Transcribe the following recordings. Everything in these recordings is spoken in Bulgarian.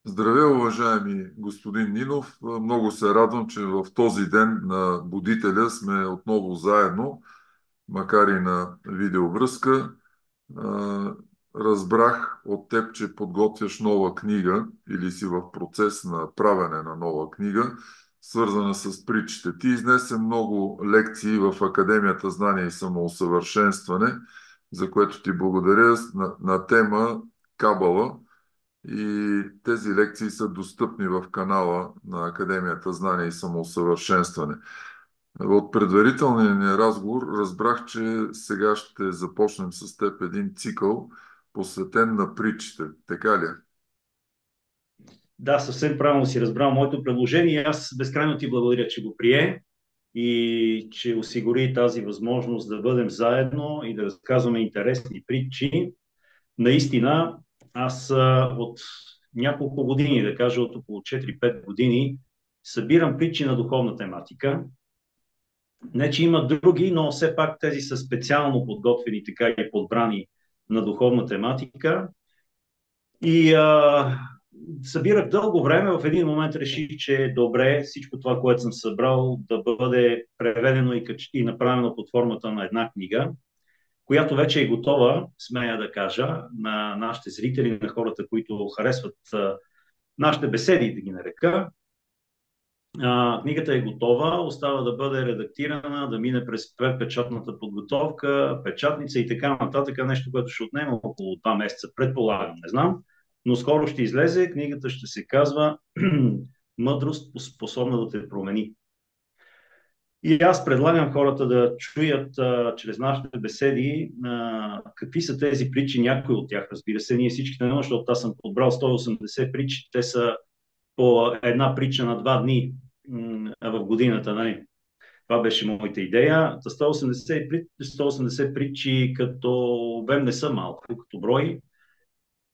Здравей, уважаеми господин Нинов. Много се радвам, че в този ден на будителя сме отново заедно, макар и на видеовръзка. А, Разбрах от теб, че подготвяш нова книга или си в процес на правене на нова книга, свързана с притчите. Ти изнесе много лекции в Академията Знание и самоусъвършенстване, за което ти благодаря, на тема Кабала. И тези лекции са достъпни в канала на Академията Знание и самоусъвършенстване. От предварителния ни разговор разбрах, че сега ще започнем с теб един цикъл, посветен на притчите. Така ли е? Да, съвсем правилно си разбрал моето предложение и аз безкрайно ти благодаря, че го прие и че осигури тази възможност да бъдем заедно и да разказваме интересни притчи. Наистина, аз от няколко години, да кажа от около 4-5 години, събирам притчи на духовна тематика. Не, че има други, но все пак тези са специално подготвени, така и подбрани на духовна тематика. И събирах дълго време. В един момент реших, че е добре всичко това, което съм събрал, да бъде преведено и направено под формата на една книга, която вече е готова, смея да кажа, на нашите зрители, на хората, които харесват нашите беседи, да ги нарека. Книгата е готова, остава да бъде редактирана, да мине през печатната подготовка, печатница и така нататък, нещо, което ще отнема около 2 месеца, предполагам, не знам, но скоро ще излезе, книгата ще се казва Мъдрост, способна да те промени. И аз предлагам хората да чуят чрез нашите беседи какви са тези притчи, някои от тях, разбира се, ние всичките не, защото аз съм подбрал 180 притчи, те са по една притча на 2 дни в годината, нали? Това беше моята идея. 180 притчи като обем не са малко, като брой.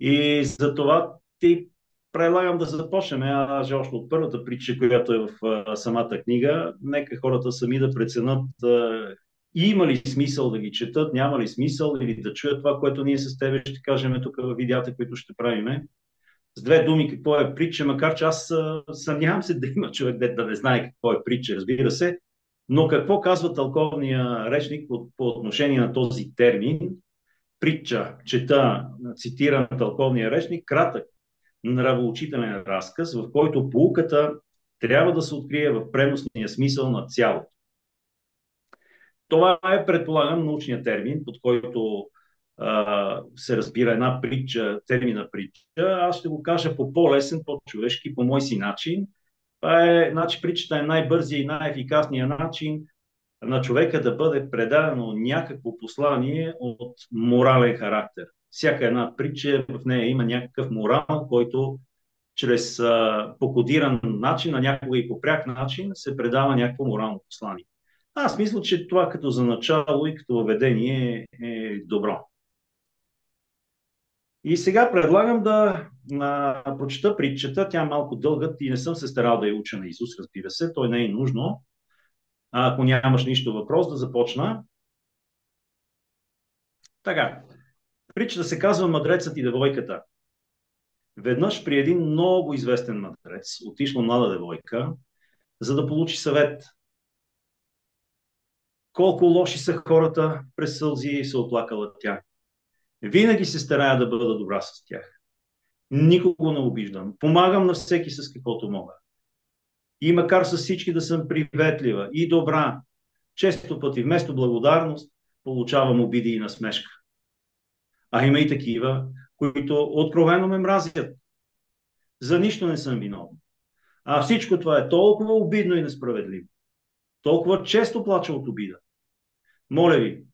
И за това ти предлагам да започнем. Аз още от първата притча, която е в самата книга. Нека хората сами да преценят има ли смисъл да ги четат, няма ли смисъл или да чуят това, което ние с тебе ще кажем тук в видеята, които ще правиме. С 2 думи какво е притча, макар че аз съмнявам се да има човек да не знае какво е притча, разбира се, но какво казва тълковния речник по отношение на този термин? Притча, чета, цитирам тълковния речник, кратък нравоучителен разказ, в който поуката трябва да се открие в преносния смисъл на цялото. Това е, предполагам, научният термин, под който се разбира една притча, термина притча. Аз ще го кажа по по-лесен, по-човешки, по мой си начин. Това е, значи, притчата е най-бързия и най-ефикасният начин на човека да бъде предадено някакво послание от морален характер. Всяка една притча, в нея има някакъв морал, който чрез покодиран начин, на някога и по пряк начин, се предава някакво морално послание. Аз мисля, че това като за начало и като въведение е добро. И сега предлагам да прочета притчата. Тя е малко дълга и не съм се старал да я уча на Исус, разбира се. Той не е нужно. Ако нямаш нищо въпрос, да започна. Така. Притчата се казва Мъдрецът и девойката. Веднъж при един много известен мъдрец отишла млада девойка, за да получи съвет. Колко лоши са хората, през сълзи се оплакала тя. Винаги се старая да бъда добра с тях. Никого не обиждам. Помагам на всеки с каквото мога. И макар с всички да съм приветлива и добра, често пъти вместо благодарност получавам обиди и насмешка. А има и такива, които откровено ме мразят. За нищо не съм виновен. А всичко това е толкова обидно и несправедливо. Толкова често плача от обида. Моля ви,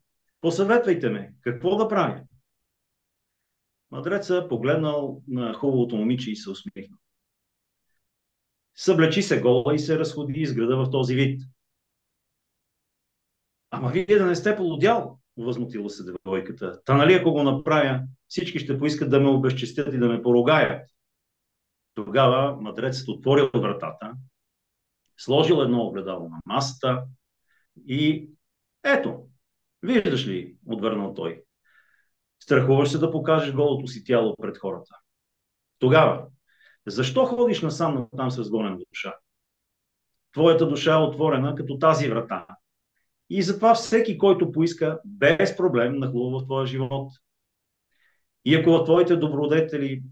посъветвайте ме, какво да правя? Мъдреца погледнал на хубавото момиче и се усмихнал. Съблечи се гола и се разходи из града в този вид. Ама вие да не сте полудял, възмутила се девойката. Та нали ако го направя, всички ще поискат да ме обезчестят и да ме поругаят. Тогава мъдрецът отворил вратата, сложил едно огледало на масата и ето, виждаш ли, отвърнал той, страхуваш се да покажеш голото си тяло пред хората. Тогава Защо ходиш насам там с разгонена душа? Твоята душа е отворена като тази врата. И затова всеки, който поиска, без проблем нахлува в твоя живот. И ако в твоите добродетели,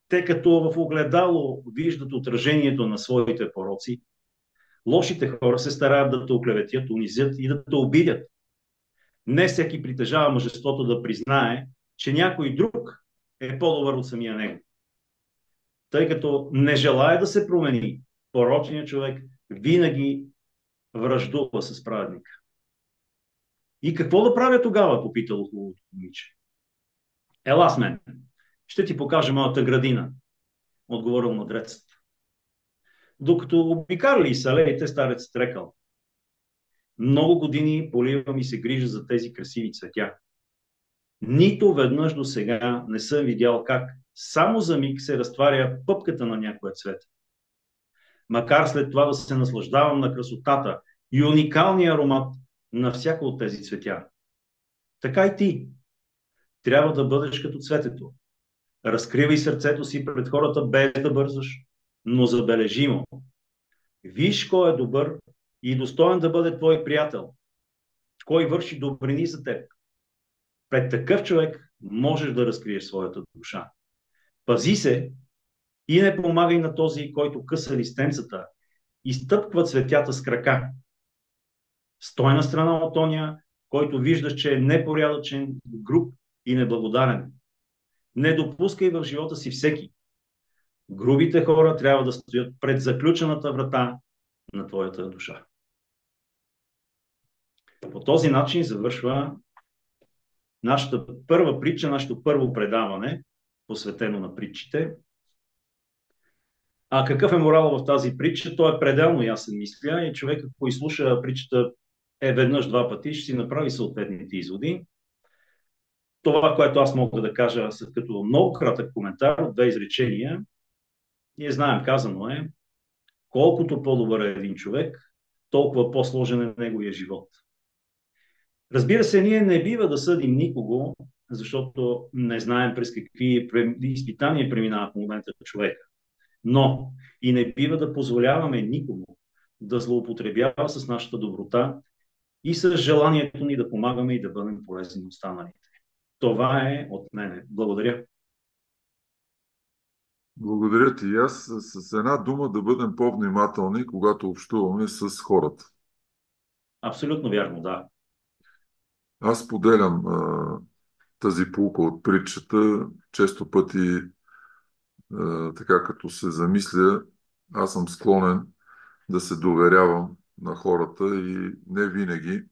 те като в огледало виждат отражението на своите пороци, лошите хора се стараят да те оклеветят, унизят и да те обидят. Не всеки притежава мъжеството да признае, че някой друг е по-добър от самия него. Тъй като не желая да се промени, порочният човек винаги враждува с праведника. И какво да правя тогава, попитало хубавото момиче. Ела с мен, ще ти покажа моята градина, отговорил мъдрецът. Докато обикарали из алеите, старецът рекал: много години поливам и се грижа за тези красиви цветя. Нито веднъж до сега не съм видял как само за миг се разтваря пъпката на някоя цвет. Макар след това да се наслаждавам на красотата и уникалния аромат на всяко от тези цветя. Така и ти. Трябва да бъдеш като цветето. Разкривай сърцето си пред хората без да бързаш, но забележимо. Виж кой е добър и достоен да бъде твой приятел. Кой върши добрини за теб. Пред такъв човек можеш да разкриеш своята душа. Пази се и не помагай на този, който къса листенцата и стъпква цветята с крака. Стой на страна от оня, който виждаш, че е непорядъчен, груб и неблагодарен. Не допускай в живота си всеки. Грубите хора трябва да стоят пред заключената врата на твоята душа. По този начин завършва нашата първа притча, нашето първо предаване, посветено на притчите. А какъв е морал в тази притча? Той е пределно ясен, мисля, и човек, ако изслуша притчата веднъж, два пъти, ще си направи съответните изводи. Това, което аз мога да кажа като много кратък коментар от две изречения, ние знаем, казано е, колкото по-добър е един човек, толкова по-сложен е неговия живот. Разбира се, ние не бива да съдим никого, защото не знаем през какви изпитания преминава в момента човека. Но и не бива да позволяваме никому да злоупотребява с нашата доброта и с желанието ни да помагаме и да бъдем полезни на останалите. Това е от мене. Благодаря. Благодаря ти и аз. С една дума да бъдем по-внимателни, когато общуваме с хората. Абсолютно вярно, да. Аз поделям тази поука от притчата. Често пъти, така като се замисля, аз съм склонен да се доверявам на хората и не винаги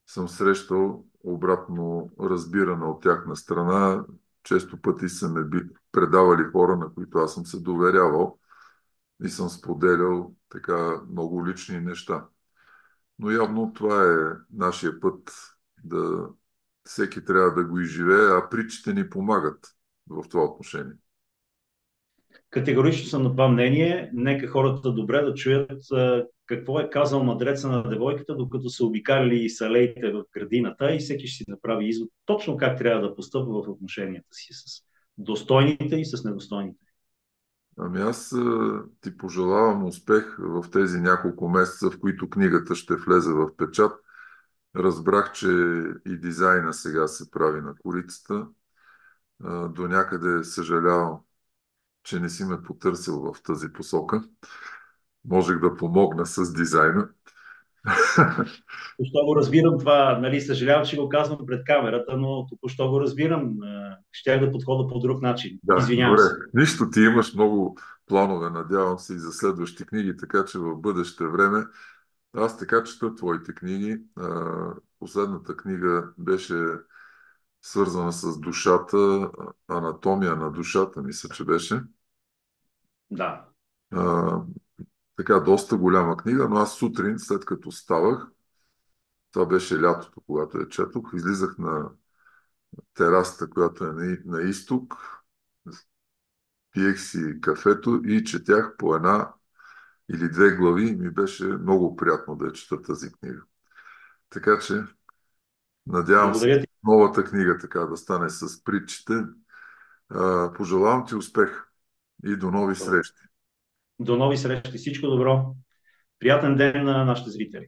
съм срещал обратно разбиране от тяхна страна. Често пъти са ме предавали хора, на които аз съм се доверявал и съм споделял така много лични неща. Но явно това е нашия път, да всеки трябва да го изживее, а притчите ни помагат в това отношение. Категорично съм на това мнение. Нека хората добре да чуят какво е казал мъдреца на девойката, докато са обикаляли салеите в градината, и всеки ще си направи извод точно как трябва да постъпва в отношенията си с достойните и с недостойните. Ами аз ти пожелавам успех в тези няколко месеца, в които книгата ще влезе в печат. Разбрах, че и дизайна сега се прави на корицата. До някъде съжалявам, че не си ме потърсил в тази посока. Можех да помогна с дизайна. Току-що го разбирам това, нали, съжалявам, че го казвам пред камерата, но току-що го разбирам. Щях да подхода по друг начин. Да, Извинявам добре. се. Нищо, ти имаш много планове, надявам се, и за следващи книги, така че в бъдеще време аз така чета твоите книги. Последната книга беше свързана с душата, анатомия на душата, мисля, че беше. Да. Така, доста голяма книга, но аз сутрин, след като ставах, това беше лятото, когато я четох, излизах на терасата, която е на изток, пиех си кафето и четях по една или две глави и ми беше много приятно да я чета тази книга. Така че, надявам се, Благодаря ти. новата книга така да стане с притчите. Пожелавам ти успех И до нови срещи. До нови срещи. Всичко добро. Приятен ден на нашите зрители.